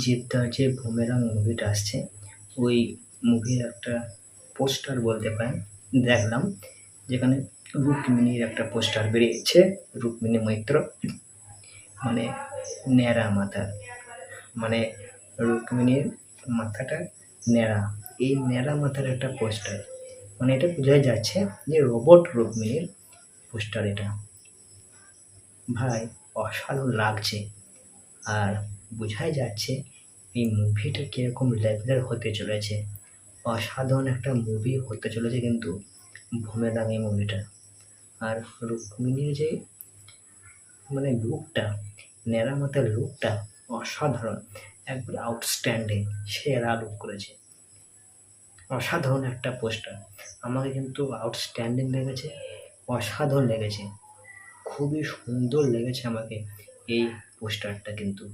জিদ্দার যে বুমেরাং মুভিটা আসছে, ওই মুভির একটা পোস্টার বলতে পারেন দেখলাম, যেখানে রুক্মিণীর একটা পোস্টার বেরিয়েছে। রুক্মিণী মৈত্র মানে ন্যাড়া মাথার, মানে রুক্মিণীর মাথাটা ন্যাড়া, এই ন্যাড়া মাথার একটা পোস্টার, মানে এটা বোঝাই যাচ্ছে যে রোবট রুক্মিণীর পোস্টার এটা। ভাই অসাধারণ লাগছে, আর বোঝাই যাচ্ছে এই মুভিটা কীরকম লেভেলের হতে চলেছে। অসাধারণ একটা মুভি হতে চলেছে কিন্তু বুমেরাং এই মুভিটা। আর রুক্মিণীর যে মানে লুকটা, ন্যাড়া মাথার লুকটা অসাধারণ, একবার আউটস্ট্যান্ডিং, সেরা লুক করেছে। অসাধারণ একটা পোস্টার, আমাকে কিন্তু আউটস্ট্যান্ডিং লেগেছে, অসাধারণ লেগেছে, খুবই সুন্দর লেগেছে আমাকে এই পোস্টারটা কিন্তু।